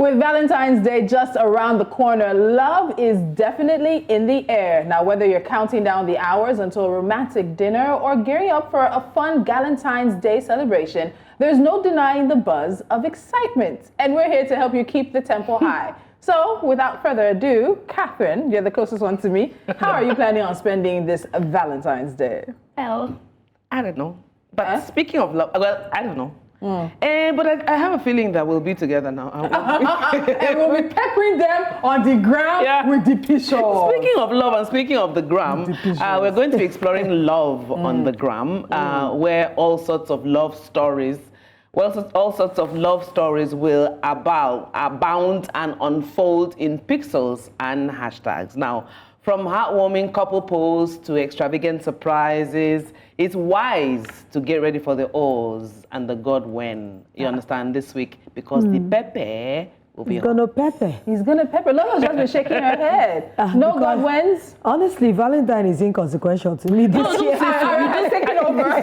With Valentine's Day just around the corner, love is definitely in the air. Now, whether you're counting down the hours until a romantic dinner or gearing up for a fun Valentine's Day celebration, there's no denying the buzz of excitement. And we're here to help you keep the tempo high. So, without further ado, Catherine, you're the closest one to me. How are you planning on spending this Valentine's Day? Well, I don't know. But speaking of love, well, I don't know. But I have a feeling that we'll be together now. And we'll be peppering them on the gram with the pictures. Speaking of love and speaking of the gram, we're going to be exploring love on the gram, where all sorts of love stories will abound and unfold in pixels and hashtags. Now, from heartwarming couple posts to extravagant surprises, it's wise to get ready for the ohs and the God when. You understand, this week, because the pepe will be He's gonna pepper. He's gonna pepper. Lola's just been shaking her head. No God wins. Honestly, Valentine is inconsequential to me this year. You're just taking over.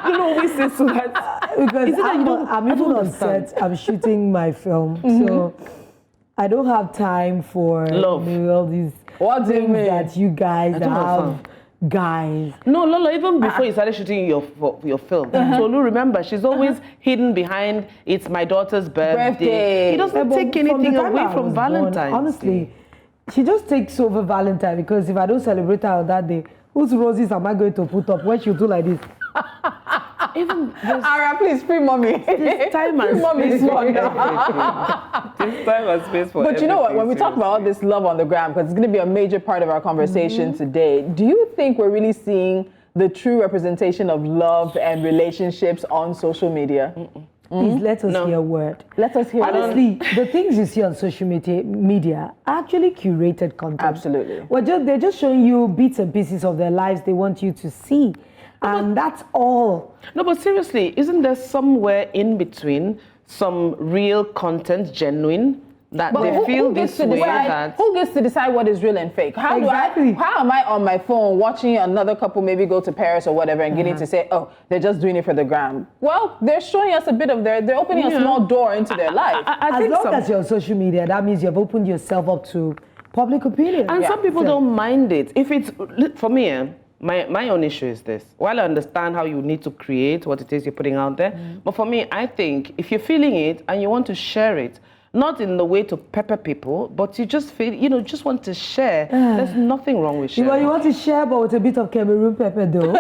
You know, we say so that. Because I'm even on set. I'm shooting my film, so I don't have time for love. All these things that you guys have. Guys. No, Lola, even before you started shooting your film, Tolu, remember, she's always hidden behind, it's my daughter's birthday. He doesn't take anything away from Valentine's. Honestly, she just takes over Valentine, because if I don't celebrate her on that day, whose roses am I going to put up when she do like this? Even Ara, please, free mommy. This time and space for everything. This time and space for But you know what? When we talk about all this love on the gram, because it's going to be a major part of our conversation today, do you think we're really seeing the true representation of love and relationships on social media? Please let us hear a word. Let us hear. Honestly, the things you see on social media are actually curated content. Absolutely. They're just showing you bits and pieces of their lives they want you to see. And that's all. No, but seriously, isn't there somewhere in between some real content, genuine, that they feel this way? Who gets to decide what is real and fake? How am I on my phone watching another couple maybe go to Paris or whatever and getting to say, oh, they're just doing it for the gram? Well, they're showing us a bit of they're opening a small door into their life. As long as you're on social media, that means you've opened yourself up to public opinion. And some people don't mind it. If it's, for me, my own issue is this. While I understand how you need to create what it is you're putting out there, but for me, I think if you're feeling it and you want to share it, not in the way to pepper people, but you just feel, just want to share. There's nothing wrong with sharing. You want to share, but with a bit of Cameroon pepper, though.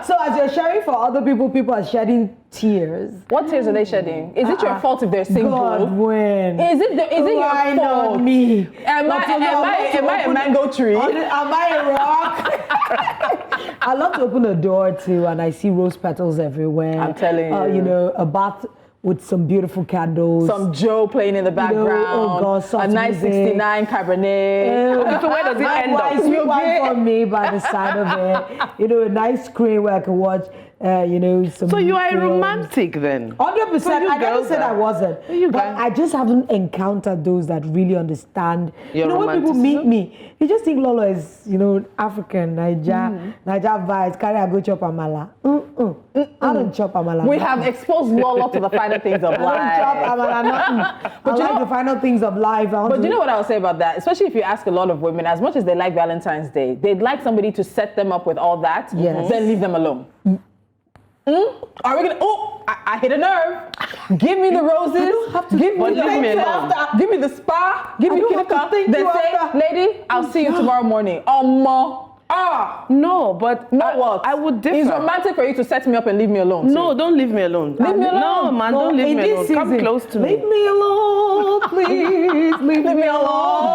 So as you're sharing for other people, people are shedding tears. What tears are they shedding? Is it your fault if they're single? God, when? Is it your fault? Not me? Am I a mango tree? Am I a rock? I love to open a door too, and I see rose petals everywhere. I'm telling you. A bath with some beautiful candles. Some Joe playing in the background. A nice music. 69 Cabernet. So where does it end up? Sweet wine for me by the side of it. A nice screen where I can watch, some. So you are a romantic then? 100%. So I never said I wasn't. But I just haven't encountered those that really understand. When people meet me, they just think Lolo is, African, Niger vibes, carry a go chop amala. I don't chop amala. We have exposed Lolo to the finer things of life. I don't chop amala, nothing. But I like the final things of life. But you know what I would say about that? Especially if you ask a lot of women, as much as they like Valentine's Day, they'd like somebody to set them up with all that, then leave them alone. Are we gonna? Oh, I hit a nerve. Give me the roses. Give me the after. Give me the spa. Give me Kilka. Then say, lady, I'll see you tomorrow morning. No, but what? I would differ. It's romantic for you to set me up and leave me alone. No, don't leave me alone. Leave me alone. No, man, don't leave me alone. Come close to me. Leave me alone, please. Leave me alone.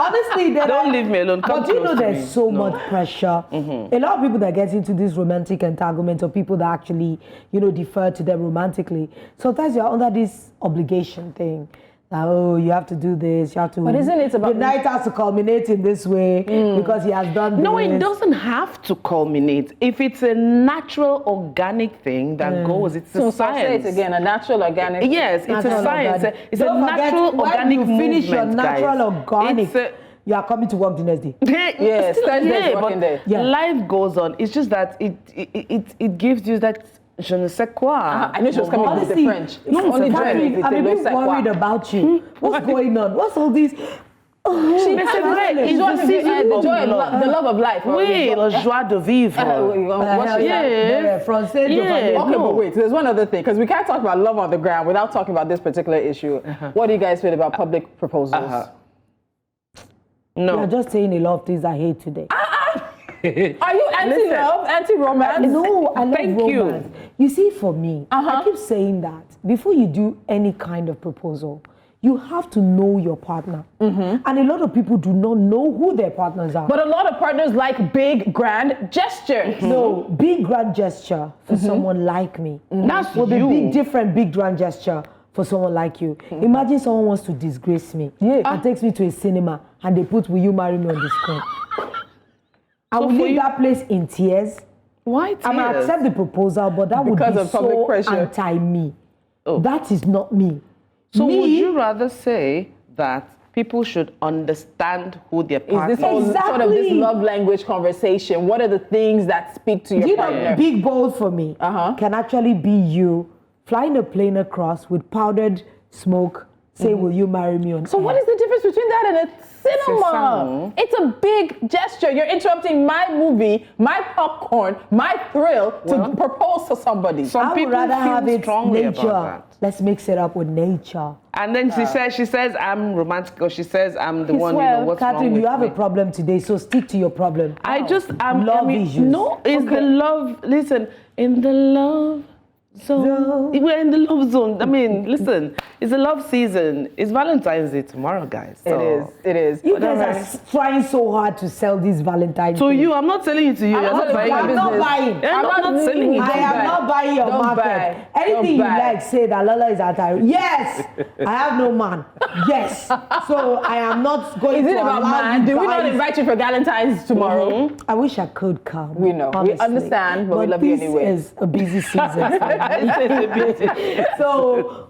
Honestly, don't leave me alone. Come but you know, close to there's me. so much pressure. A lot of people that get into this romantic entanglement, or people that actually, defer to them romantically, sometimes you're under this obligation thing. You have to do this, you have to... But isn't it about... The night has to culminate in this way because he has done this. No, it doesn't have to culminate. If it's a natural, organic thing that goes, it's a science. So say it again, a natural, organic... Yes, it's a science. It's a natural, organic movement, when you finish your natural, organic... You are coming to work the next day. Yes, Thursday is working day. Life goes on. It's just that it gives you that Je ne sais quoi. I knew she was coming with the French. No, Only I'm a bit worried about you. What's going on? What's all these? She Mais c'est vrai, the it's the season of love. the love of life. Oui, la joie de vivre. Français, Yeah. Okay, but wait, there's one other thing, because we can't talk about love on the ground without talking about this particular issue. What do you guys feel about public proposals? No. You're just saying a lot of things I hate today. Are you anti-love, anti-romance? No, I love Thank romance. You see, for me, Uh-huh. I keep saying that before you do any kind of proposal, you have to know your partner. And a lot of people do not know who their partners are. But a lot of partners like big, grand gestures. No, big grand gesture for someone like me. That's will be you. big, different, big grand gesture for someone like you. Imagine someone wants to disgrace me and takes me to a cinema and they put "Will you marry me" on the screen. I will leave that place in tears. Why I might tears? accept the proposal, but that Because would of be public so pressure. anti-me. Oh. That is not me. So me, would you rather say that people should understand who their Is partner this all is? sort of this Exactly. love language conversation? What are the things that speak to do your you partner? know, big bold for me Uh-huh. can actually be you flying a plane across with powdered smoke, say, "Will you marry me?" on So air? what is the difference between that and a cinema? salon. It's a big gesture. You're interrupting my movie, my popcorn, my thrill to propose to somebody. Some I would people rather have feel it strongly nature. about that. Let's mix it up with nature. And then she says I'm romantic, or she says I'm the one. Well, what's wrong Catherine, with you have me? a problem today, so stick to your problem. Love issues. No, it's the love. Listen, in the love zone. We're in the love zone. I mean, listen, it's a love season. It's Valentine's Day tomorrow, guys. So. It is. You guys are trying so hard to sell this Valentine. To thing. you, I'm not selling it to you. I'm You're not not buying I'm it. not buying. Yeah, I'm not selling it. I am not buying your Don't market. buy. Anything Don't you buy. like, say that Lola is anti. Yes, I have no man. Yes, so I am not going Is to it about allow man? you Did we not guys- invite you for Valentine's tomorrow? I wish I could come. We know. We honestly. understand, but we love you anyway. This is a busy season. So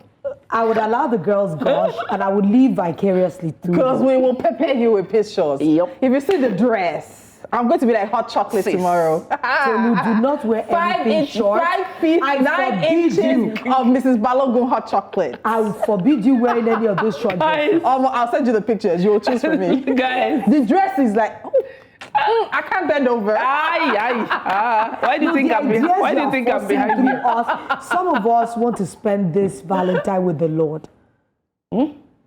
I would allow the girls gush and I would live vicariously through Because them. we will prepare you with pictures. Yep. If you see the dress, I'm going to be like hot chocolate Sis. tomorrow. Tolu, do not wear anything short. 5 feet, I 9 forbid inches you. of Mrs. Balogun hot chocolate. I will forbid you wearing any of those short dresses. I'll send you the pictures. You will choose for me. Guys. The dress is like, I can't bend over. Why do you think The I'm behind? ideas Why do you you are think I'm forcing behind through you? us, some of us want to spend this Valentine with the Lord.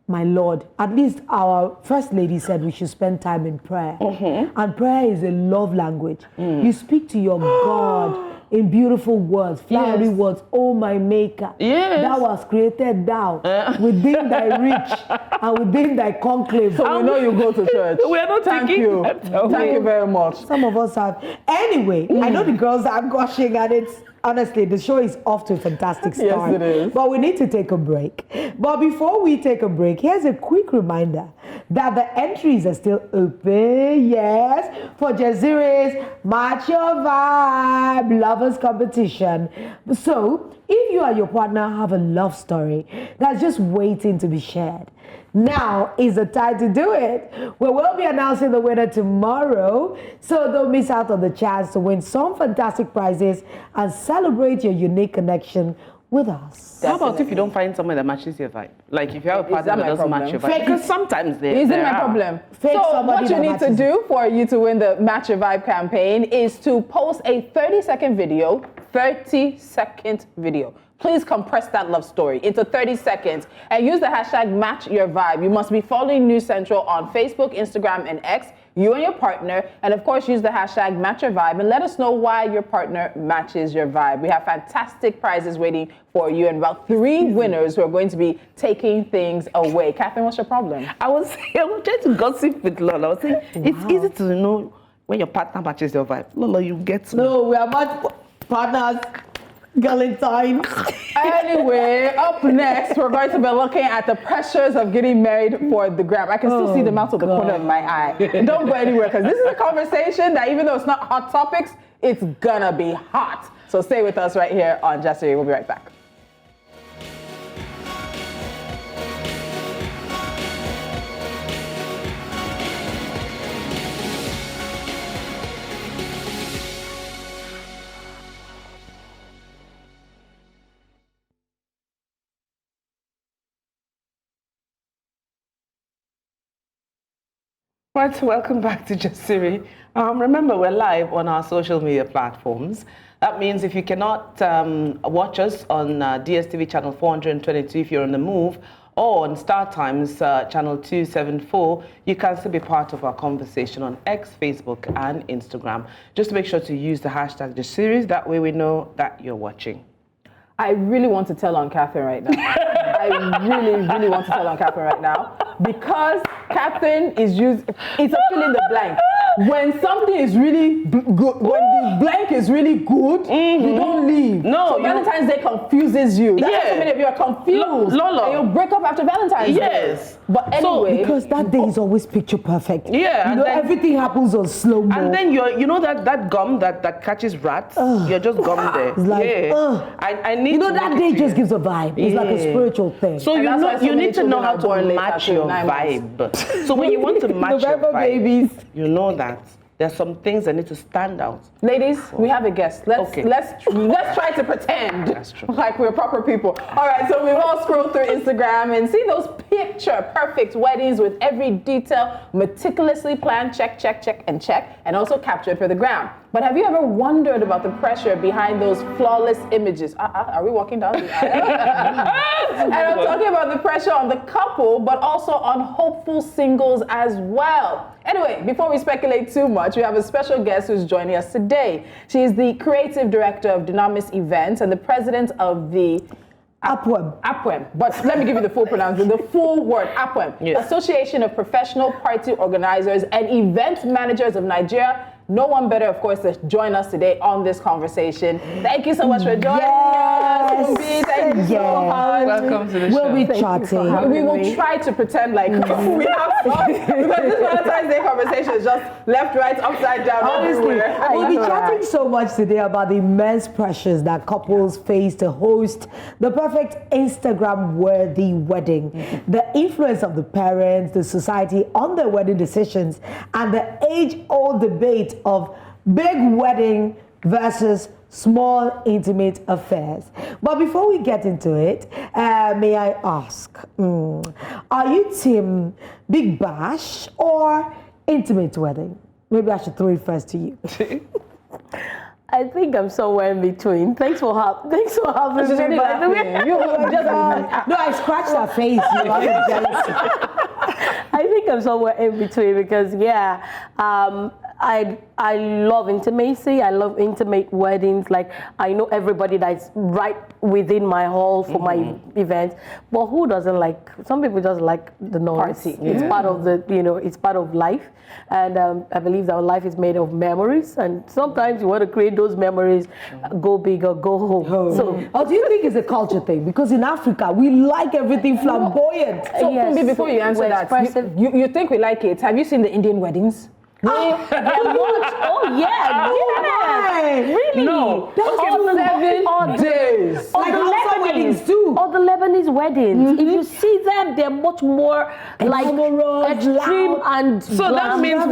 My Lord, at least our First Lady said we should spend time in prayer. And prayer is a love language. You speak to your God in beautiful words, flowery Yes. words. Oh, my Maker, Yes. thou was created thou within thy reach and within thy conclave. So we know you go to church. We are not Thank taking you. that away. Thank you very much. Some of us have. Anyway, I know the girls are gushing and it's honestly the show is off to a fantastic Yes, start. it is. But we need to take a break. But before we take a break, here's a quick reminder that the entries are still open, yes, for Jasiri's Match Your Vibe Lovers Competition. So, if you and your partner have a love story that's just waiting to be shared, now is the time to do it. We will be announcing the winner tomorrow, so don't miss out on the chance to win some fantastic prizes and celebrate your unique connection with us. How about if you don't find someone that matches your vibe? Like if you have a Is partner that that my doesn't problem? match your vibe. Fake Because it. sometimes there Isn't there my are. problem? Fake So somebody what you that need to matches do for you to win the Match Your Vibe campaign is to post a 30-second video, 30-second video. Please compress that love story into 30 seconds and use the hashtag Match Your Vibe. You must be following News Central on Facebook, Instagram, and X, you and your partner, and of course use the hashtag Match Your Vibe and let us know why your partner matches your vibe. We have fantastic prizes waiting for you and about 3 winners who are going to be taking things away. Catherine, what's your problem? I was trying to gossip with Lola. I was saying it's easy to know when your partner matches your vibe. Lola, you get to No, we are not partners. Valentine. Anyway, up next, we're going to be looking at the pressures of getting married for the gram. I can still see them out of the corner of my eye. Don't go anywhere, because this is a conversation that even though it's not hot topics, it's gonna be hot. So stay with us right here on Jasiri. We'll be right back. Right, welcome back to Jasiri. Remember, we're live on our social media platforms. That means if you cannot watch us on DSTV channel 422 if you're on the move, or on Star Times channel 274, you can still be part of our conversation on X, Facebook, and Instagram. Just make sure to use the hashtag Jasiri. That way we know that you're watching. I really want to tell on Catherine right now. I really want to tell on Catherine right now because Catherine is it's a fill in the blank. When something is really good, when the blank is really good, you don't leave. No, so Valentine's Day confuses you. That's why so many of you are confused. Lolo. And you'll break up after Valentine's Day. Yes. But anyway. Because that day is always picture perfect. Yeah. You know, everything happens on slow-mo. And then you know that gum that catches rats? You're just gum there. It's like, I need you know, that day just gives a vibe. It's like a spiritual thing. So you need to know how to match your vibe. So when you want to match your vibe, babies. you know that there's some things that need to stand out. Ladies, we have a guest. Let's try to pretend like we're proper people. All right, so we've all scrolled through Instagram and see those picture-perfect weddings with every detail meticulously planned, check, and also captured for the gram. But have you ever wondered about the pressure behind those flawless images? Are we walking down the aisle? And I'm talking about the pressure on the couple, but also on hopeful singles as well. Anyway, before we speculate too much, we have a special guest who's joining us today. She is the creative director of Dynamis Events and the president of the APWEM. But let me give you the full pronunciation, the full word, APWEM. Yes. Association of Professional Party Organizers and Event Managers of Nigeria. No one better, of course, to join us today on this conversation. Thank you so much for joining us. Thank you so much. Welcome to the show. We'll be chatting. We will try to pretend like we have fun because this Valentine's Day conversation is just left, right, upside down, everywhere. We'll be chatting so much today about the immense pressures that couples face to host the perfect Instagram-worthy wedding, the influence of the parents, the society on their wedding decisions, and the age-old debate of big wedding versus small intimate affairs. But before we get into it, may I ask, are you team Big Bash or intimate wedding? Maybe I should throw it first to you. I think I'm somewhere in between. Thanks for having me. By the way, no, I scratched her face. I think I'm somewhere in between because I love intimacy. I love intimate weddings. Like I know everybody that's right within my hall for my events. But who doesn't like? Some people just like the noise. It's part of it's part of life. And I believe that life is made of memories. And sometimes you want to create those memories, go big or go home. So, or do you think it's a culture thing? Because in Africa, we like everything flamboyant. So yes, before you answer that, you think we like it? Have you seen the Indian weddings? Oh yeah, really? No, all 7 days. Or the Lebanese weddings too. Or the Lebanese weddings. If you see them, they're much more like extreme and. So that means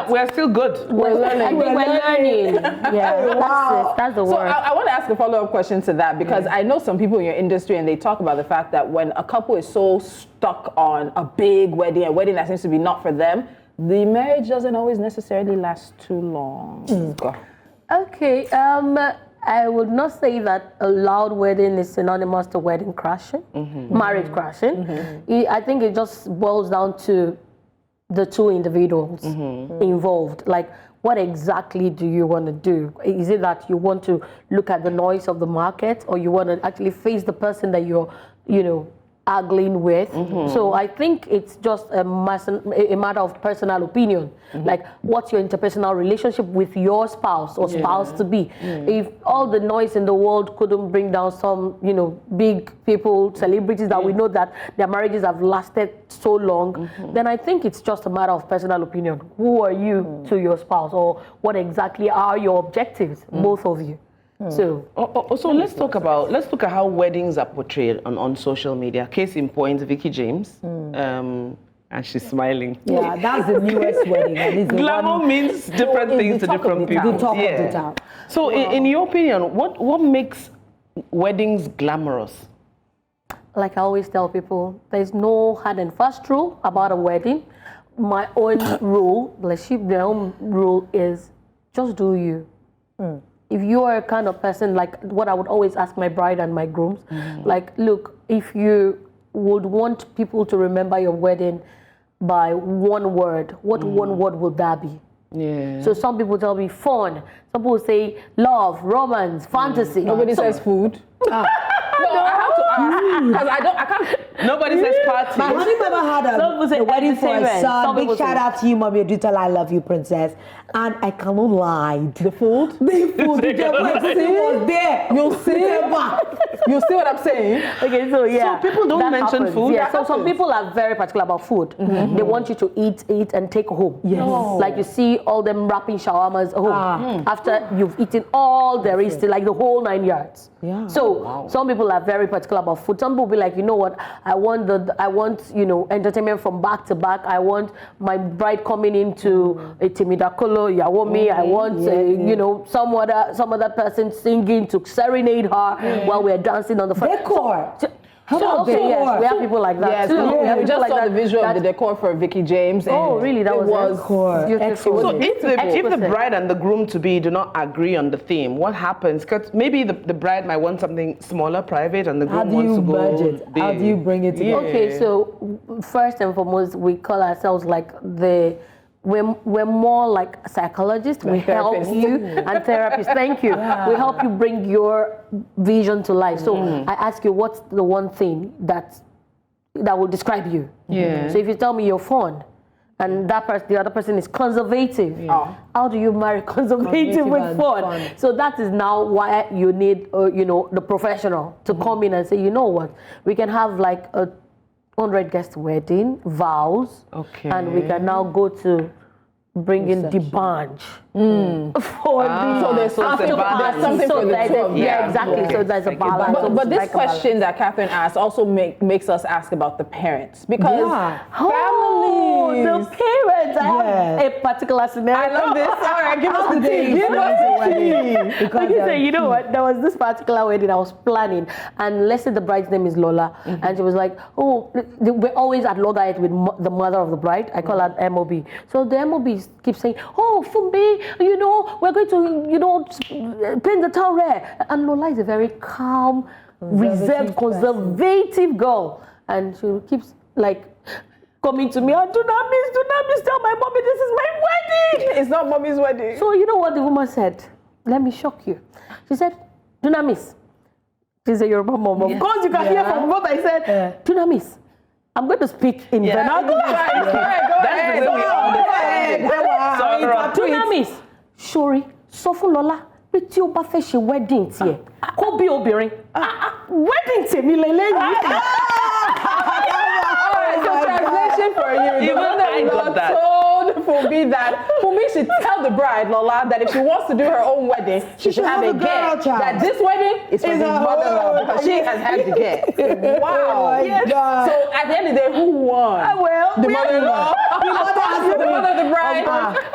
we're still good. We're learning. We're learning. Yeah, that's the word. So I want to ask a follow-up question to that because I know some people in your industry and they talk about the fact that when a couple is so stuck on a big wedding, a wedding that seems to be not for them, the marriage doesn't always necessarily last too long. Okay, I would not say that a loud wedding is synonymous to wedding crashing, marriage crashing. I think it just boils down to the two individuals involved. Like, what exactly do you want to do? Is it that you want to look at the noise of the market, or you want to actually face the person that you're, arguing with? So I think it's just a matter of personal opinion. Like, what's your interpersonal relationship with your spouse or spouse to be? If all the noise in the world couldn't bring down some, big people, celebrities that we know that their marriages have lasted so long, then I think it's just a matter of personal opinion. Who are you to your spouse, or what exactly are your objectives, both of you? So let's look at how weddings are portrayed on social media. Case in point, Vicky James, and she's smiling. Yeah, that's the newest wedding. Glamour means different things to different people. The talk of the town. So, in your opinion, what makes weddings glamorous? Like I always tell people, there's no hard and fast rule about a wedding. my own rule, my own rule is just do you. If you are a kind of person, like what I would always ask my bride and my grooms, like, look, if you would want people to remember your wedding by one word, what one word would that be? Yeah. So some people tell me fun, some people say love, romance, fantasy. Nobody says food. No, I have to ask because I can't. Nobody says party. My honey never had a wedding for a son. Big shout out to you, Mommy Odita. I love you, princess. And I cannot lie. The food? The food. Was there. You'll see. You see what I'm saying? Okay, so yeah. So people don't mention food? Yeah, so some people are very particular about food. They want you to eat and take home. Yes. Oh. Like you see all them wrapping shawarmas home after you've eaten all there is to, like the whole 9 yards. Yeah. So some people are very particular about food. Some people be like, you know what, I want entertainment from back to back. I want my bride coming into a Timidakolo, Yawomi. I want some other person singing to serenade her while we're dancing on the front. Decor. How about yes, we have people like that yes, too. We just saw the visual of the decor for Vicky James. Oh, really? That was beautiful. So if the bride and the groom to be do not agree on the theme, what happens? Because maybe the bride might want something smaller, private, and the groom wants to go big. How do you bring it together? Okay, so first and foremost, we call ourselves like we're more like psychologists. We help you and therapists. Thank you. We help you bring your vision to life. So I ask you, what's the one thing that will describe you? Yeah. So if you tell me you're fun, and the other person is conservative, how do you marry conservative with fun? So that is now why you need the professional to come in and say, you know what, we can have like a 100 guest wedding, vows, and we can now go to bring in the bunch for so there's something for the two of them. Yeah, exactly. Okay. So there's a balance. But this question that Catherine asked also makes us ask about the parents because families. The parents. I have a particular scenario. I love this. All right, give us the tea. Give us the tea. Because you know what? There was this particular wedding I was planning, and let's say the bride's name is Lola, and she was like, "Oh, we're always at loggerhead with the mother of the bride. I call her MOB. So the MOB keeps saying, "Oh, Fumbi, we're going to, paint the town red." And Lola is a very calm, reserved, conservative girl, and she keeps like coming to me, "Oh, do not miss, tell my mommy this is my wedding." It's not mommy's wedding. So you know what the woman said? Let me shock you. She said, "Do not miss." She's a Yoruba mom. Of course, you can hear from what I said. Do not miss. I'm going to speak in vernacular. Go ahead. Do not miss. Sorry, sọ fún Lọlá pé tí ó bá fẹ́ ṣe wedding tiẹ̀ kó bí obìnrin. Wedding tèmi lélẹ́yìí. Translation for you. Even I got that. Told Fumi that Fumi should tell the bride, Lola, that if she wants to do her own wedding, she should have a guest. That this wedding is for his mother-in-law because she has had the guest. Wow. God. So at the end of the day, who won? The mother-in-law. The mother of the bride.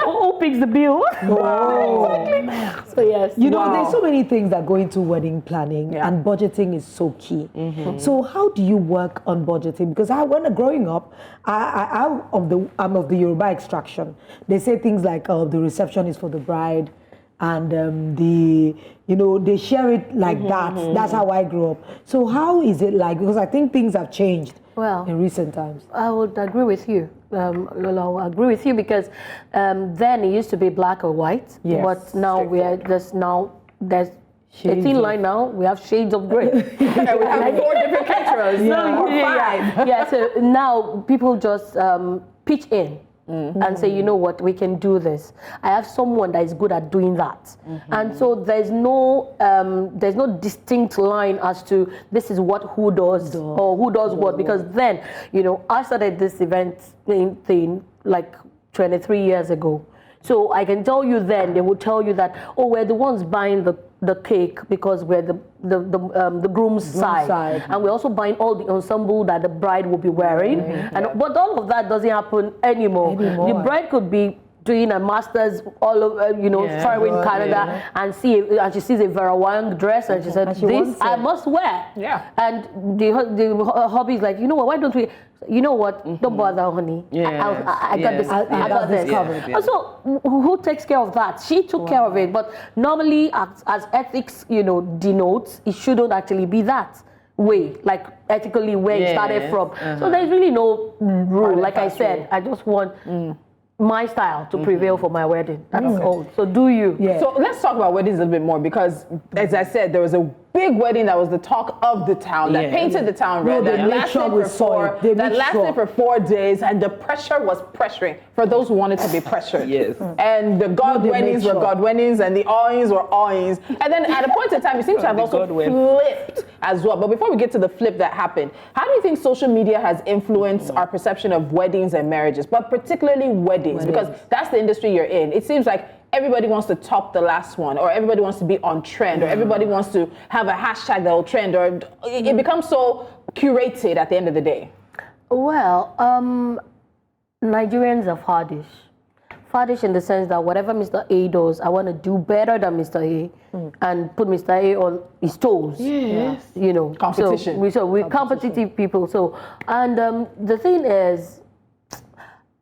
Who picks the bill? Wow. Exactly. So yes. There's so many things that go into wedding planning, and budgeting is so key. So how do you work on budgeting? Because when growing up, I'm of the Yoruba extraction. They say things like the reception is for the bride, and they share it like that. That's how I grew up. So how is it like? Because I think things have changed in recent times. I would agree with you, Lola. I agree with you because then it used to be black or white, but now there's a thin line now. We have shades of gray. We have 4 different caterers. So now people just pitch in and say, you know what, we can do this. I have someone that is good at doing that, and so there's no distinct line as to this is what who does or who does what, because then I started this event thing like 23 years ago. So I can tell you then, they would tell you that, oh, we're the ones buying the cake because we're the groom's side. And we're also buying all the ensemble that the bride will be wearing. But all of that doesn't happen anymore. The bride could be doing a master's all over, far in Canada, and she sees a Vera Wang dress, and she said, "This I must wear." Yeah. And the hobby is like, you know what? Why don't we? You know what? Don't bother, honey. I got this. I got this covered. And so, who takes care of that? She took care of it. But normally, as ethics, denotes, it shouldn't actually be that way, like ethically where it started from. So there's really no rule. Like I said, I just want my style to prevail for my wedding. That's all. So do you? Yeah. So let's talk about weddings a little bit more, because as I said, there was a big wedding that was the talk of the town, that painted the town red, that lasted for 4 days, and the pressure was pressuring for those who wanted to be pressured. And the God weddings were God weddings, and the awings were awings. And then at a point in time, it seems to have also flipped as well. But before we get to the flip that happened, how do you think social media has influenced our perception of weddings and marriages, but particularly weddings, because that's the industry you're in? It seems like everybody wants to top the last one, or everybody wants to be on trend, or everybody wants to have a hashtag that will trend, or it becomes so curated at the end of the day. Well, Nigerians are fardish. Fardish in the sense that whatever Mr. A does, I want to do better than Mr. A and put Mr. A on his toes. Yes. Competition. So we're competitive people. So, and the thing is,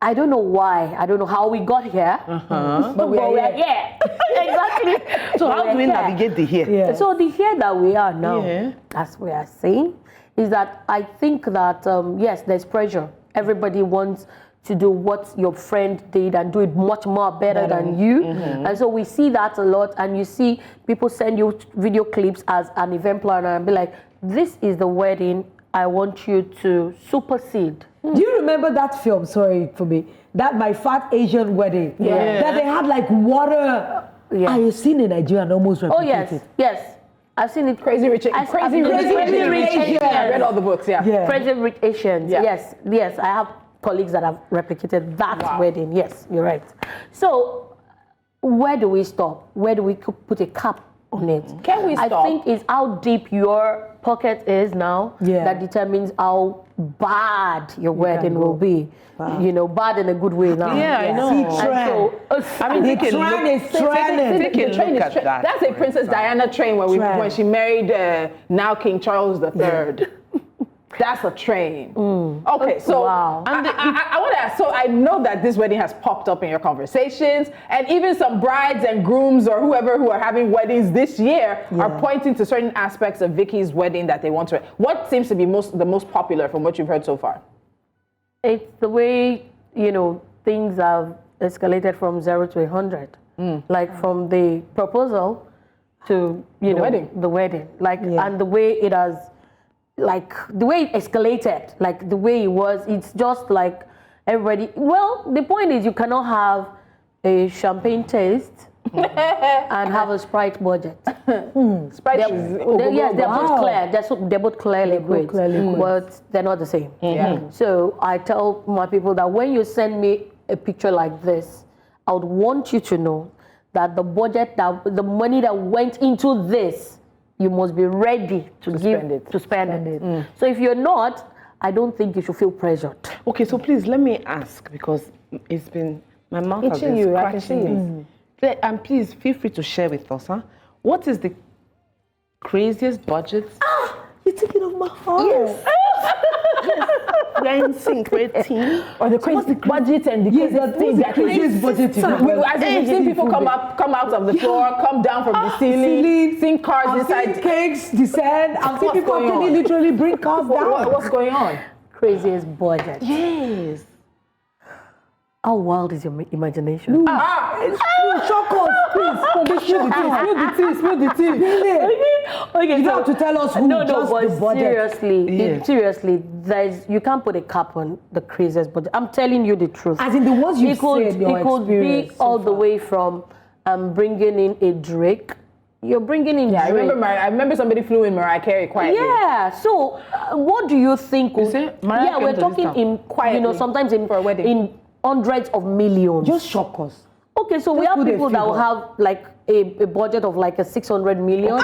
I don't know why. I don't know how we got here. But we're here. Exactly. So how do we navigate the here? Yeah. So the here that we are now, as we are saying, is that I think that, yes, there's pressure. Everybody wants to do what your friend did and do it much more better than you. And so we see that a lot. And you see people send you video clips as an event planner and be like, this is the wedding I want you to supersede. Do you remember that film? Sorry for me. That My Fat Asian Wedding. That they had like water. I have seen in Nigeria and almost replicated. Oh yes. I've seen it. Crazy Rich Asians. I read all the books. Crazy Rich Asians. Yes. I have colleagues that have replicated that wedding. Yes, you're right. So where do we stop? Where do we put a cap on it? Can we stop? I think it's how deep your pocket is now that determines how bad your wedding will be. Bad in a good way now. I know. The trend is trending. Take a look at that. That's a Princess Diana train when she married now King Charles III. That's a train. Okay, so I want to ask, so I know that this wedding has popped up in your conversations, and even some brides and grooms or whoever who are having weddings this year are pointing to certain aspects of Vicky's wedding that they want to. What seems to be the most popular from what you've heard so far? It's the way, things have escalated from 0 to 100. Like from the proposal to, the wedding. Like, and the way it has, like the way it escalated, like the way it was, it's just like everybody. Well, the point is you cannot have a champagne taste and have a Sprite budget. Sprite they're both clear. They're both clear liquids, but they're not the same. So I tell my people that when you send me a picture like this, I would want you to know that the budget, the money that went into this, you must be ready to spend it. So if you're not, I don't think you should feel pressured. Okay, so please let me ask, because it's been, my mouth has been scratching me. And please feel free to share with us, what is the craziest budget? You're thinking of my heart. Yes. We're in sync, great team. Or the crazy budget and the crazy thing. The craziest budget. We've seen people come out of the floor, come down from the ceiling, sing cars inside. Cakes descend. I've seen people actually literally bring cars down. What's going on? Craziest budget. Yes. How wild is your imagination? Shock us, please. Spill the tea. Okay, you don't have to tell us who. But seriously, you can't put a cap on the craziest budget. I'm telling you the truth. As in the ones you said, it could be all the way from bringing in a Drake. You're bringing in Drake. I remember somebody flew in Mariah Carey quietly. Yeah. So, what do you think? We're talking in quietly. Sometimes for a wedding. In hundreds of millions. Just shock us. Okay, so we have people that will have like a budget of like a 600 million.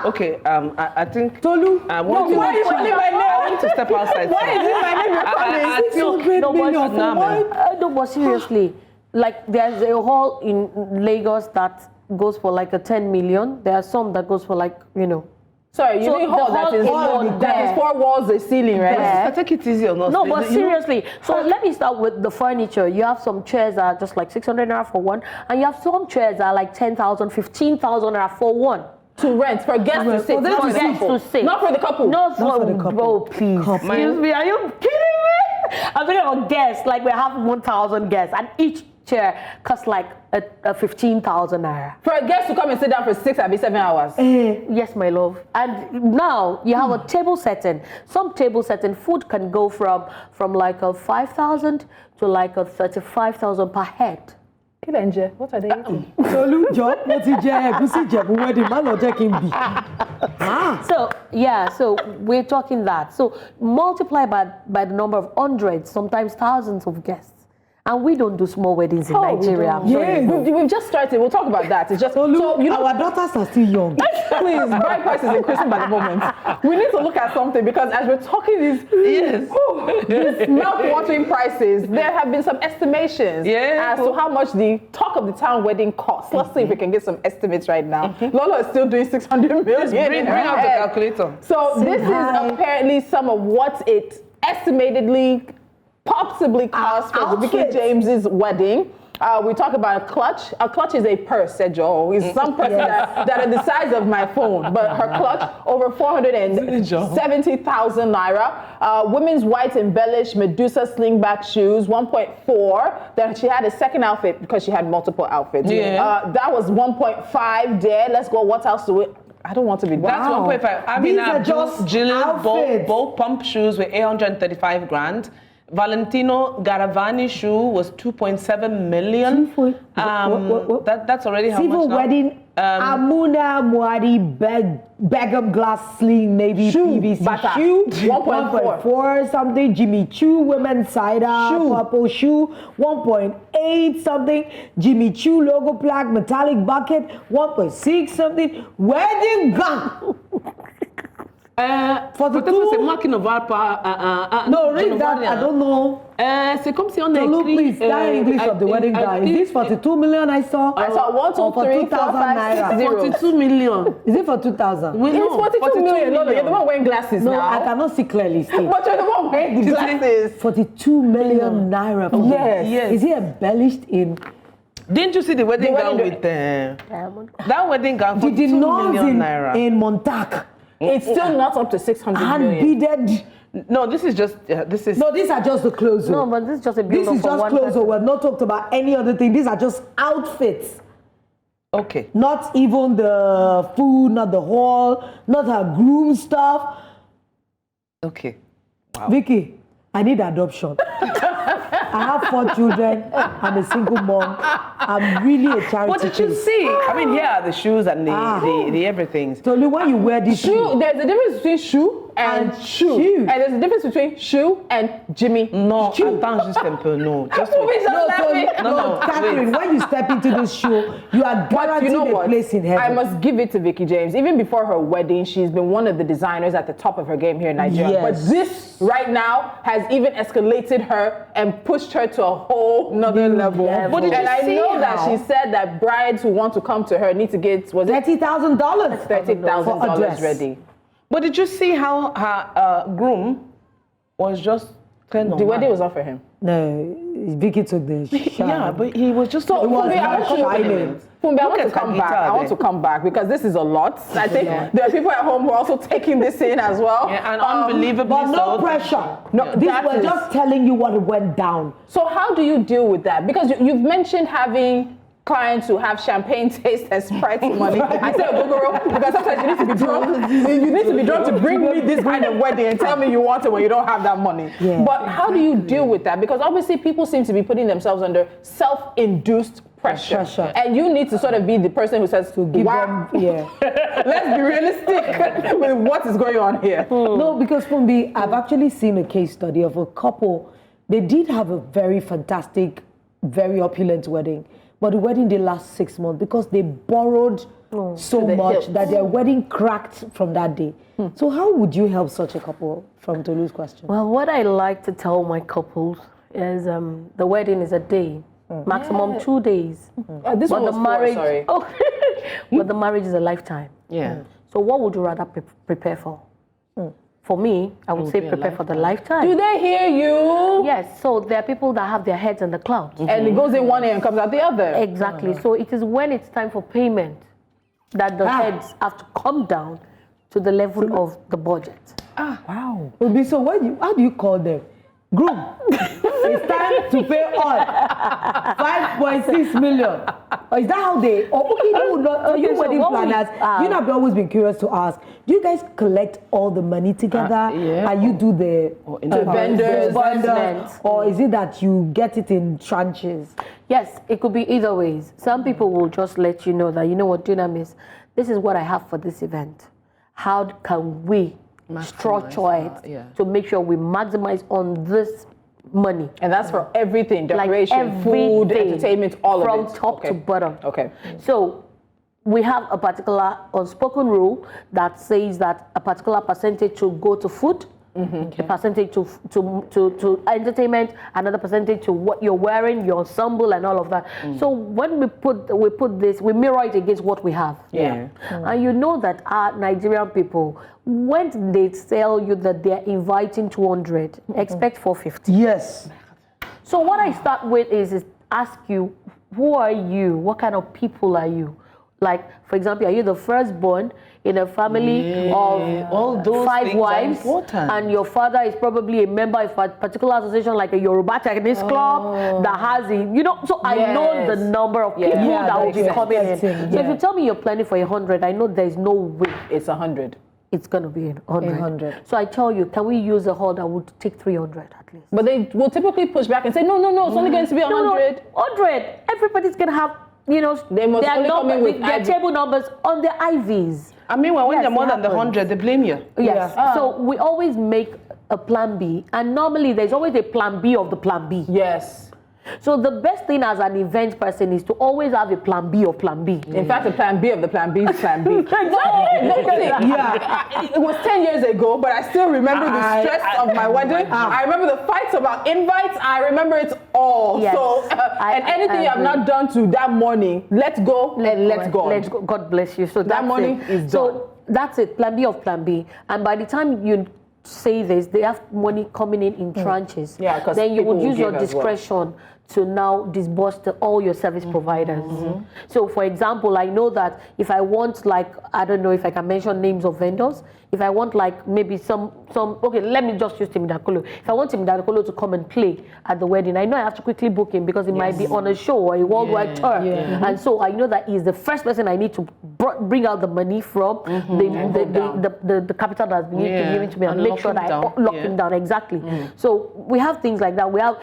Okay, I think Tolu. I want to step outside. Why is it my name you're calling? 600 million. No, but seriously, like there's a hall in Lagos that goes for like a 10 million. There are some that goes for like, you know. Sorry, you So mean the hall hall is one that is there. 4 walls, the ceiling, right? There. I take it easy or not? No, but seriously. So let me start with the furniture. You have some chairs that are just like 600 naira for one, and you have some chairs that are like 10,000, 15,000 naira for one. To rent, for guests to sit, For them not to for the sit. couple. To sit. Not for the couple. Not for the couple. Oh, please. Excuse me, are you kidding me? I'm talking about guests. Like we have 1,000 guests, and each chair costs like a 15,000 naira. For a guest to come and sit down for 6 or 7 hours. Yes, my love. And now you have a table setting. Some table setting food can go from like a 5,000 to like a 35,000 per head. What are they eating? So yeah, so we're talking that. So multiply by the number of hundreds, sometimes thousands of guests. And we don't do small weddings in Nigeria. I'm sorry. We've just started. We'll talk about that. It's just so you know, our daughters are still young. please, bride price is increasing by the moment. We need to look at something because as we're talking these mouth-watering prices, there have been some estimations as to how much the talk of the town wedding costs. Let's see if we can get some estimates right now. Lolo is still doing 600 million. Bring out the calculator. So this is apparently some of what it estimatedly possibly cost for Vicky James's wedding. We talk about a clutch. A clutch is a purse, said Joe. It's some purse that are the size of my phone. But her clutch, over 470,000 naira. Women's white embellished Medusa slingback shoes, 1.4. Then she had a second outfit because she had multiple outfits. That was 1.5 there. Let's go. What else do we... I don't want to be... That's 1.5. I mean, These are just Jill both pump shoes were 835 grand. Valentino Garavani shoe was 2.7 million. That's already how much now? Wedding, Amuna Muadi Begum glass sling navy PVC shoe, 1.4 something. Jimmy Choo women's cider purple shoe, 1.8 something. Jimmy Choo logo plaque metallic bucket, 1.6 something. Wedding gown. For the c'est moi qui ne vois pas. No, read that. I don't know. C'est comme si on a look, écrit. please, that English of the wedding gown. Is this 42 million I saw? I saw 1, 2, 3, 4, 5, 6, 0. 42 million. Is it for 2,000? It's 42 million. No, you're the one wearing glasses No, now. I cannot see clearly still. But you're the one wearing the glasses. 42 million naira. Yes. Is it embellished in... Didn't you see the wedding gown with that wedding gown for 2 million naira? in Montauk. It's still not up to 600 million. Unbeaded. No, this is just this is. No, these are just the clothes. No, but this is just a build This is just clothes. We've not talked about any other thing. These are just outfits. Okay. Not even the food, not the hall, not her groom stuff. Okay. Wow. Vicky, I need adoption. I have 4 children. I'm a single mom. I'm really a charity. What did you see? I mean, here are the shoes and the everything. So only when you wear this shoe, there's a difference between shoe and shoe. And there's a difference between shoe and Jimmy. No, shoe. attends juste un peu. No, just No, Catherine, when you step into this shoe, you are guaranteed a place in heaven. I must give it to Vicky James. Even before her wedding, she's been one of the designers at the top of her game here in Nigeria. Yes. But this right now has even escalated her and pushed her to a whole nother level. But and I know that she said that brides who want to come to her need to get, was it $30,000? $30,000 ready. But did you see how her groom was just turned on? The wedding was not for him. No, Vicky took the shine. Yeah, but he was just. So it was Fumbi, I want to come back. I want to come back because this is a lot. I think there are people at home who are also taking this in as well. Yeah, and unbelievably but no so. pressure. No, we're just telling you what went down. So how do you deal with that? Because you've mentioned having clients who have champagne taste and Sprite money. I say Ogogoro because sometimes you need to be drunk. You need to be drunk to bring me this kind of wedding and tell me you want it when you don't have that money. Yeah. But how do you deal with that? Because obviously people seem to be putting themselves under self-induced pressure. And you need to sort of be the person who says, to give them, let's be realistic with what is going on here. No, because Fumbi, I've actually seen a case study of a couple. They did have a very fantastic, very opulent wedding. But the wedding did last 6 months because they borrowed so much that their wedding cracked from that day. So how would you help such a couple, from Tolu's question? Well, what I like to tell my couples is the wedding is a day. maximum 2 days. This one was 4, sorry. But the marriage is a lifetime. Yeah. So what would you rather prepare for? For me, I would say prepare for the lifetime. Do they hear you? Yes, so there are people that have their heads in the clouds. And it goes in one ear and comes out the other. Exactly. So it is when it's time for payment that the heads have to come down to the level of the budget. Wow. So how do you call them? Groom. It's time to pay all 5.6 million. Or is that how they? You wedding planners. You know, I've always been curious to ask. Do you guys collect all the money together? Yeah. And you do the vendors, or is it that you get it in tranches? Yes, it could be either ways. Some people will just let you know that, you know what, Dunamis, this is what I have for this event. How can we structure it to make sure we maximize on this money? And that's for everything, decoration, food, entertainment, all of it. From top to bottom. Okay. So we have a particular unspoken rule that says that a particular percentage should go to food, a percentage to entertainment, another percentage to what you're wearing, your ensemble, and all of that. So when we put this, we mirror it against what we have. Yeah. And you know that our Nigerian people, when they tell you that they're inviting 200, expect 450. Yes. So what I start with is ask you, who are you? What kind of people are you? Like, for example, are you the firstborn in a family of all those 5 wives, and your father is probably a member of a particular association like a Yoruba tennis club that has so I know the number of people that will be coming in. So if you tell me you're planning for 100, I know there's no way it's 100. It's going to be 100. So I tell you, can we use a hall that would take 300 at least? But they will typically push back and say, no, it's only going to be 100. 100. Everybody's going to have, they must only come in with their table numbers on their IVs. I mean, when they're more than the 100, they blame you. Yes. So we always make a plan B, and normally there's always a plan B of the plan B. Yes. So the best thing as an event person is to always have a plan B of plan B. In fact, the plan B of the plan B is plan B. It was 10 years ago, but I still remember the stress of my wedding. I remember the fights about invites. I remember it all. Yes. So, and anything you have not done to that morning, let's go. Let's go. Let's go. God bless you. So that morning is done. So that's it. Plan B of plan B. And by the time you say this, they have money coming in tranches. Yeah, because then you would use your discretion to now disburse to all your service providers. So for example, I know that if I want, like, I don't know if I can mention names of vendors, if I want like maybe some okay, let me just use Timidakolo. If I want Timidakolo to come and play at the wedding, I know I have to quickly book him because he might be on a show or a worldwide tour. And so I know that he's the first person I need to bring out the money from the capital that's been given to me and make sure that I lock him down. Exactly. So we have things like that. We have,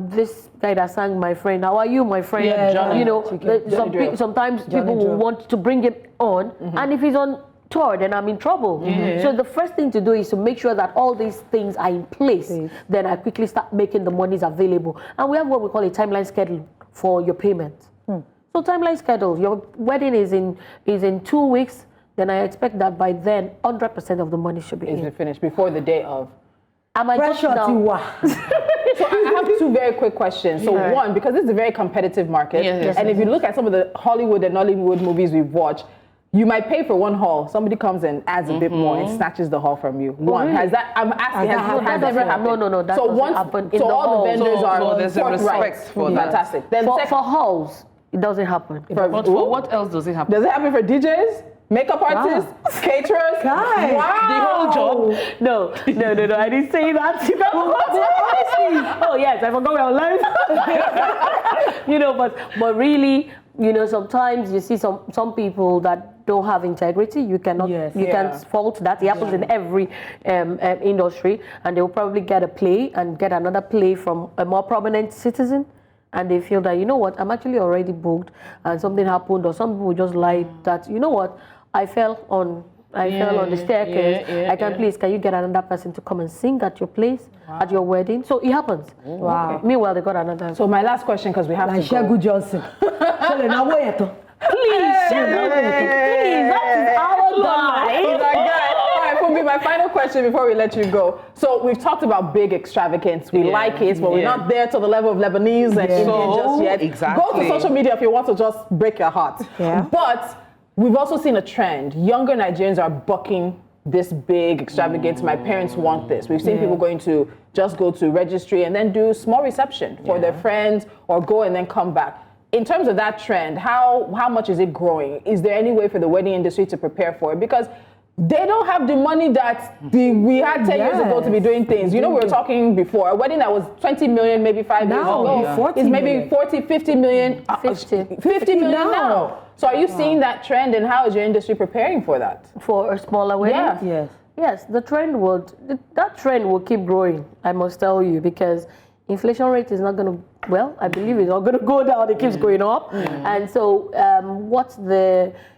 this guy that sang My Friend. How are you, my friend? Sometimes people will want to bring him on, and if he's on tour, then I'm in trouble. So the first thing to do is to make sure that all these things are in place. Then I quickly start making the monies available. And we have what we call a timeline schedule for your payment. So timeline schedule, your wedding is in 2 weeks, then I expect that by then 100% of the money should be finished before the day of. Am I just now? So I have 2 very quick questions. So one, because this is a very competitive market, and if you look at some of the Hollywood and Nollywood movies we've watched, you might pay for one hall. Somebody comes and adds a bit more and snatches the hall from you. One, really? has that? I'm asking. Has that ever happened? No. That so doesn't happen. So all the vendors are so there's a respect for that. Fantastic. Then for halls, it doesn't happen. But for what else does it happen? Does it happen for DJs? Makeup artists, caterers, wow. The whole job. No, I didn't say that. Oh yes, I forgot where I learned. But really, sometimes you see some people that don't have integrity. You cannot, can't fault that. It happens in every industry, and they will probably get a play and get another play from a more prominent citizen. And they feel that, I'm actually already booked and something happened, or some people just lie that, I fell on the staircase. Can you get another person to come and sing at your place, at your wedding? So it happens. Wow. Okay. Meanwhile, they got another. So my last question, because we have to Shagu Johnson. Please, that is our guy. All right, for me, my final question question before we let you go. So we've talked about big extravagance. We like it, but we're not there to the level of Lebanese and Indian just yet. Exactly. Go to social media if you want to just break your heart. Yeah. But we've also seen a trend. Younger Nigerians are bucking this big extravagance. My parents want this. We've seen people going to just go to registry and then do small reception for their friends, or go and then come back. In terms of that trend, how much is it growing? Is there any way for the wedding industry to prepare for it? Because they don't have the money that we had 10 years ago to be doing things. You know, we were talking before, a wedding that was 20 million maybe 5 years ago is maybe 40, 50 million. 50 million now. So are you seeing that trend, and how is your industry preparing for that? For a smaller wedding? Yeah. Yes, that trend will keep growing, I must tell you, because inflation rate is not going to, I believe it's not going to go down, it keeps going up. And so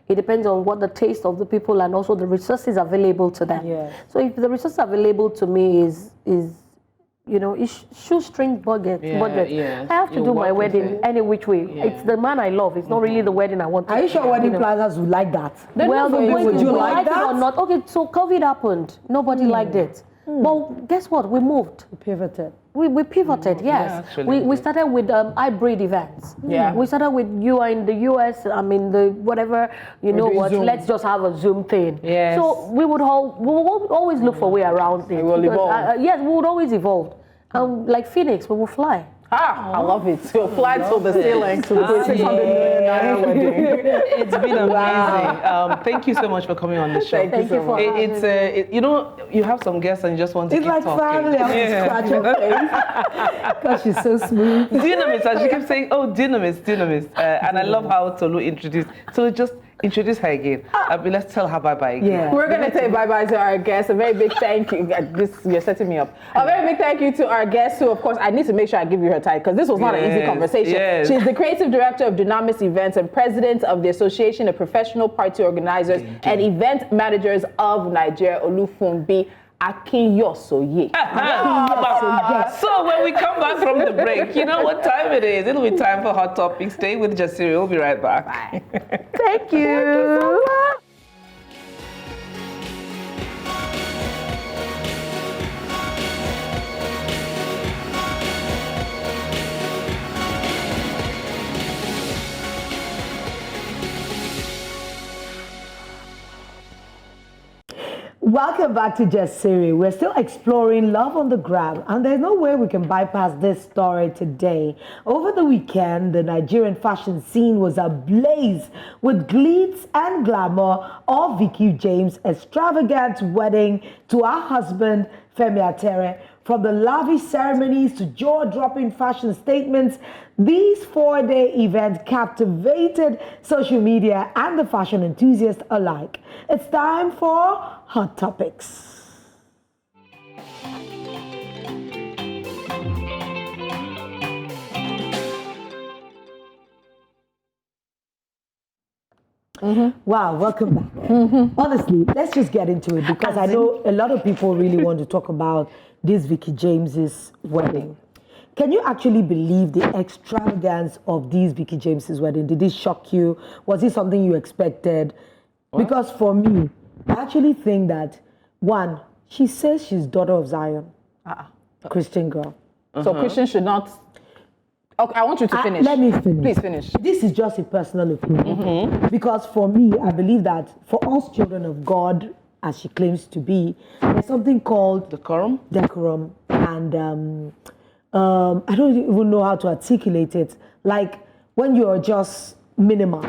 it depends on what the taste of the people and also the resources available to them. So if the resources available to me is it's shoestring budget. I have to do my wedding any which way. It's the man I love. It's not really the wedding I want to. Are you sure wedding planners would like that? Well, the point would is, you like it that? or not? Okay, so COVID happened. Nobody liked it. Well, guess what? We moved. Pivoted. We pivoted, yes. We started with hybrid events. We started with you are in the US, I'm in the whatever, let's just have a Zoom thing. So we would always look for a way around it. We will evolve. Yes, we would always evolve. Like Phoenix, we will fly. I love it. So fly to the ceiling to the 600 million wedding. It's been amazing. Thank you so much for coming on the show. Thank you so much. You have some guests and you just want to It's keep like talking. family. I want to scratch her face because she's so smooth. Dynamis, and she kept saying, Dynamis. And I love how Tolu introduced. So just introduce her again. Let's tell her bye-bye again. We're going to say bye-bye to our guests. A very big thank you. You're setting me up. A very big thank you to our guests, who, of course, I need to make sure I give you her title, because this was not an easy conversation. She's the creative director of Dynamis Events and president of the Association of Professional Party Organizers and Event Managers of Nigeria, Olufunbi Akinyosoye. So when we come back from the break, you know what time it is. It'll be time for Hot Topics. Stay with Jasiri. We'll be right back. Bye. Thank you. Thank you so much. Welcome back to Jasiri. We're still exploring love on the gram, and there's no way we can bypass this story today. Over the weekend, the Nigerian fashion scene was ablaze with glitz and glamour of Vicky James' extravagant wedding to her husband, Femi Atere. From the lavish ceremonies to jaw-dropping fashion statements, these 4-day events captivated social media and the fashion enthusiasts alike. It's time for Hot Topics. Wow, welcome back. Honestly, let's just get into it, because I know a lot of people really want to talk about this Vicky James's wedding. Can you actually believe the extravagance of this Vicky James's wedding? Did it shock you? Was it something you expected? Because for me, I actually think that, one, she says she's daughter of Zion, Christian girl. So Christians should not. Okay, I want you to finish. Let me finish. Please finish. This is just a personal opinion. Because for me, I believe that for us children of God, as she claims to be, there's something called Decorum. And I don't even know how to articulate it. Like when you're just minimal,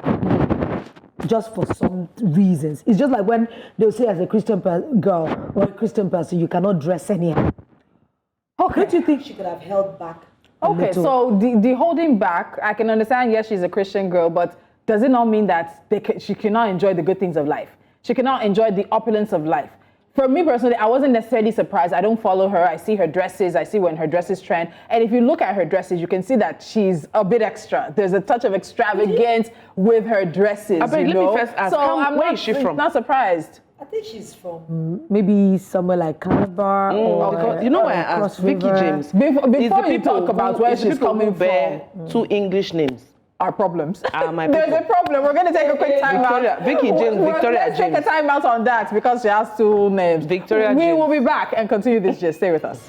just for some reasons. It's just like when they'll say, as a Christian girl or a Christian person, you cannot dress anyhow. Okay. Don't you think she could have held back? Okay, so the holding back, I can understand, yes, she's a Christian girl, but does it not mean that she cannot enjoy the good things of life? She cannot enjoy the opulence of life. For me personally, I wasn't necessarily surprised. I don't follow her. I see her dresses. I see when her dresses trend. And if you look at her dresses, you can see that she's a bit extra. There's a touch of extravagance with her dresses. Let me first ask, where is she from? Not surprised. I think she's from maybe somewhere like Calabar or you know why I asked Vicky James? Before you talk about where she's coming from. Two English names. our problems. My There's people. a problem. We're going to take a quick time out. Vicky James, Victoria Let's James. take a time out on that because she has two names. Victoria We James. will be back and continue this gist. Stay with us.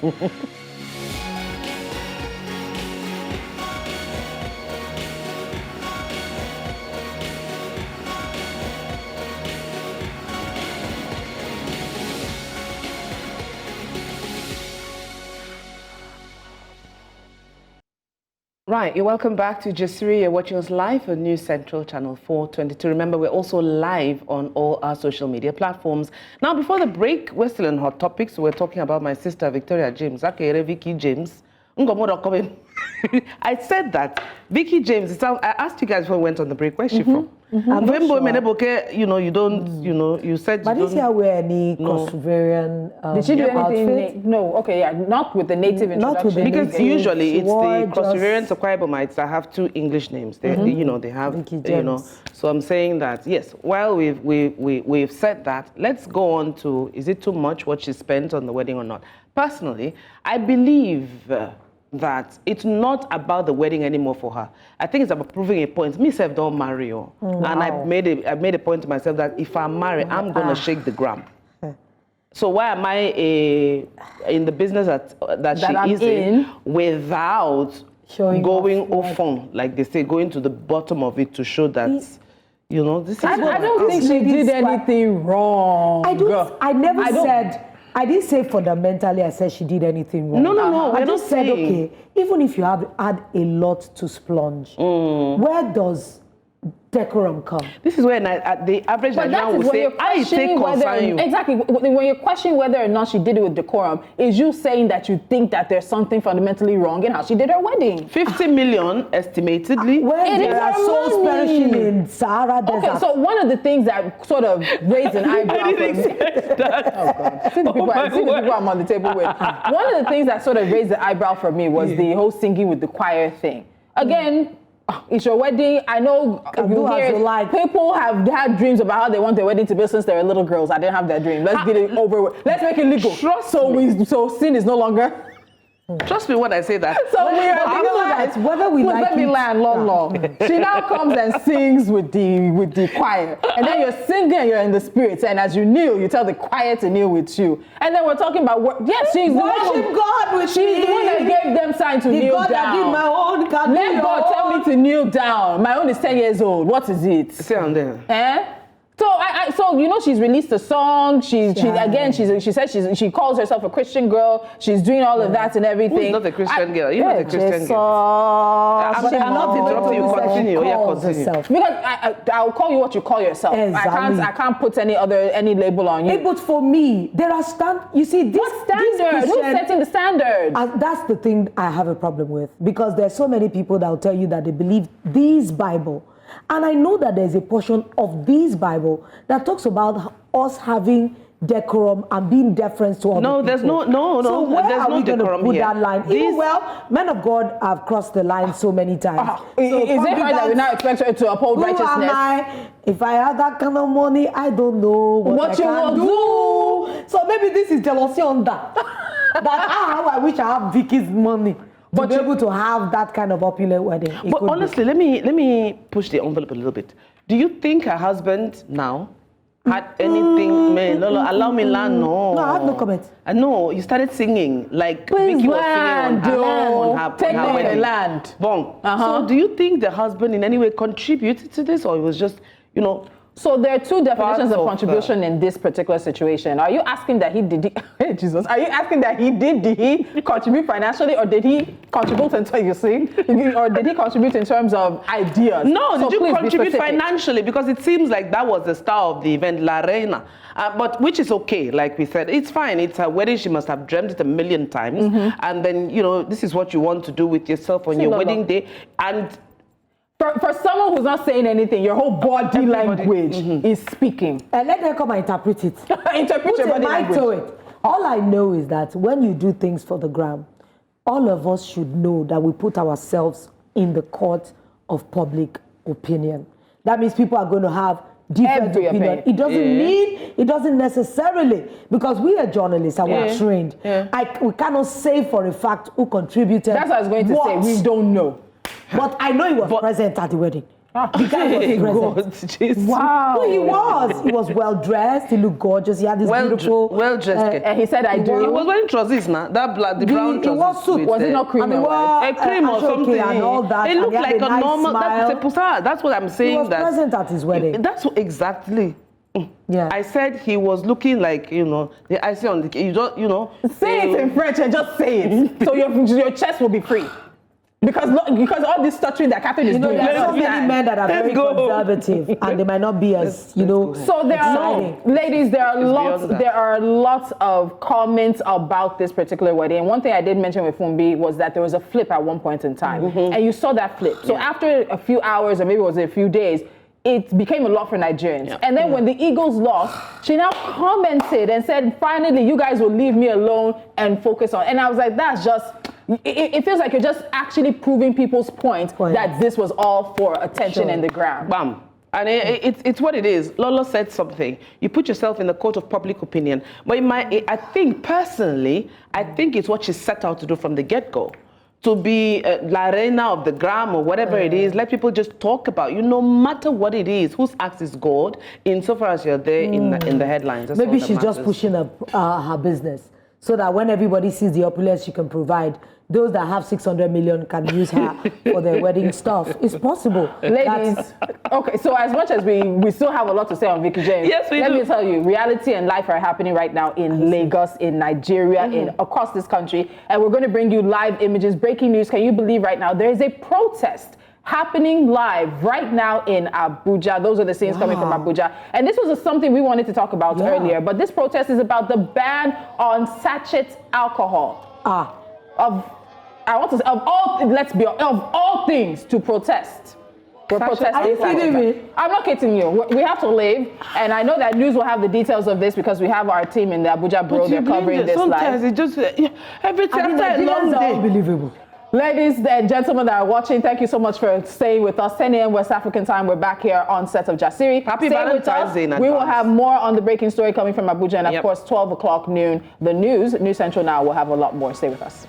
Right, you're welcome back to Jasiri. You're watching us live on News Central Channel 422. Remember, we're also live on all our social media platforms. Now, before the break, we're still on hot topics. We're talking about my sister, Victoria James. Vicky James. I said that. Vicky James, I asked you guys before we went on the break, where's she from? I'm not sure. You don't, you said But you did she wear any Kosovoarian Did she do outfit? anything? No, okay, yeah, not with the native Not with the introduction. Because usually it's the wore just- Kosovoarians or Kwaibomites that have two English names. They, they have, Vicky James. So I'm saying that, yes, while we've said that, let's go on to, is it too much what she spent on the wedding or not? Personally, I believe that it's not about the wedding anymore for her. I think it's about proving a point. Myself don't marry her. And I've made a point to myself that if I'm married, I'm gonna shake the gram. So why am I in the business that she is in without Showing going off au fond, like they say, going to the bottom of it to show that, this is I don't think she did anything wrong. I didn't say fundamentally I said she did anything wrong. No, I we're just not said, saying. okay, even if you have had a lot to splurge, where does decorum come? This is where the average But that Nigerian is will when say, you're I take questioning whether, concern you. exactly, when you're questioning whether or not she did it with decorum, is you saying that you think that there's something fundamentally wrong in how she did her wedding. 50 million estimatedly. When It there is are her souls money. perishing in Sahara Desert. Okay, so one of the things that sort of raised an eyebrow I didn't for me. say that. Oh God. See the people I'm on the table with. One of the things that sort of raised the eyebrow for me was the whole singing with the choir thing. Again, it's your wedding. I know do as you like. People have had dreams about how they want their wedding to be since they were little girls. I didn't have that dream. Let's get it over with. Let's make it legal. So sin is no longer. Trust me when I say that. So we are that whether we like let me it- land, law. She now comes and sings with the choir, and then you're singing and you're in the spirit, and as you kneel, you tell the choir to kneel with you, and then we're talking about what? Yes, she's the Worship one. God with She's me. the one that gave them sign to The kneel God down. that did my own can do Let your God tell own. me to kneel down. My own is 10 years old. What is it? Sit down there. Eh? So she's released a song. She says she calls herself a Christian girl. She's doing all of that and everything. Who's not a Christian girl? You're not a Christian girl. I'm not interrupting you. Continue. Yeah, continue. Because I'll call you what you call yourself. Exactly. I can't put any label on you. Hey, but for me, there are you see this What standard? Who's setting the standard? That's the thing I have a problem with, because there's so many people that will tell you that they believe this Bible. And I know that there's a portion of this Bible that talks about us having decorum and being deference to other people. There's no. So where there's are no we going to decorum put here. that line? Men of God have crossed the line so many times. Is it her that we now expect her to uphold Who righteousness? am I? If I have that kind of money, I don't know what I you can will do. So maybe this is jealousy on that. How I wish I have Vicky's money. But be able to have that kind of opulent wedding. But honestly, let me push the envelope a little bit. Do you think her husband now had anything? Allow me land. No, I have no comment. No, you started singing like Vicky was singing on her wedding. Land. Bon. So do you think the husband in any way contributed to this, or it was just, So there are two definitions of of contribution in this particular situation. Are you asking that hey Jesus, are you asking that did he contribute financially, or did he contribute until you sing? Or did he contribute in terms of ideas? No, So did you please be contribute specific. financially? Because it seems like that was the star of the event, La Reina. But which is okay, like we said. It's fine. It's her wedding. She must have dreamt it a million times. And then, this is what you want to do with yourself on your wedding day. And for someone who's not saying anything, your whole body language is speaking. And let them come and interpret it. Interpret Put your a body mind to language. it. All I know is that when you do things for the gram, all of us should know that we put ourselves in the court of public opinion. That means people are going to have different Every opinion. opinion. It doesn't necessarily, because we are journalists and we're trained. Yeah. We cannot say for a fact who contributed. That's what I was going to say. We don't know. But I know he was present at the wedding. The guy was present. Jesus. Wow. No, he was. He was well dressed. He looked gorgeous. He had this beautiful. Well dressed. And he said, "I do." He was wearing trousers now. That black, the brown trousers. It was suit. Was it not cream? A cream or something. And all that. It looked like a nice normal. Smile. That's what I'm saying. He was present at his wedding. That's exactly. Yeah. I said he was looking like, the icing on the cake. You don't. Say it in French and just say it, so your chest will be free. Because all this stuttering that Catherine is doing. There are so many men that are very conservative, and they might not be as So there are, ladies, there are lots of comments about this particular wedding. And one thing I did mention with Fumbi was that there was a flip at one point in time, and you saw that flip. So after a few hours, or maybe it was a few days, it became a lot for Nigerians. Yeah. And then when the Eagles lost, she now commented and said, "Finally, you guys will leave me alone and focus on." And I was like, that's just. It feels like you're just actually proving people's point that this was all for attention in the ground. Bam. And it's what it is. Lolo said something. You put yourself in the court of public opinion. But I think personally, it's what she set out to do from the get-go. To be La Reina of the gram or whatever it is, let people just talk about you, no matter what it is. Whose axe is gold, insofar as you're there in the headlines. That's maybe she's just pushing her business, so that when everybody sees the opulence she can provide, those that have 600 million can use her for their wedding stuff. It's possible. Ladies, okay, so as much as we still have a lot to say on Vicky James, yes, let me tell you, reality and life are happening right now in Lagos, in Nigeria, across this country, and we're going to bring you live images, breaking news. Can you believe right now there is a protest happening live right now in Abuja? Those are the scenes coming from Abuja. And this was something we wanted to talk about earlier, but this protest is about the ban on sachet alcohol. Of all things to protest. We're protesting. Are you kidding me? I'm not kidding you. We have to live, and I know that news will have the details of this because we have our team in the Abuja bureau. They're covering this live. Sometimes it just everything after a long day. Unbelievable. Ladies and gentlemen that are watching, thank you so much for staying with us. 10 a.m. West African time. We're back here on set of Jasiri. Happy Valentine's Day in advance. We will have more on the breaking story coming from Abuja, and of course, 12 o'clock noon, the news. News Central now will have a lot more. Stay with us.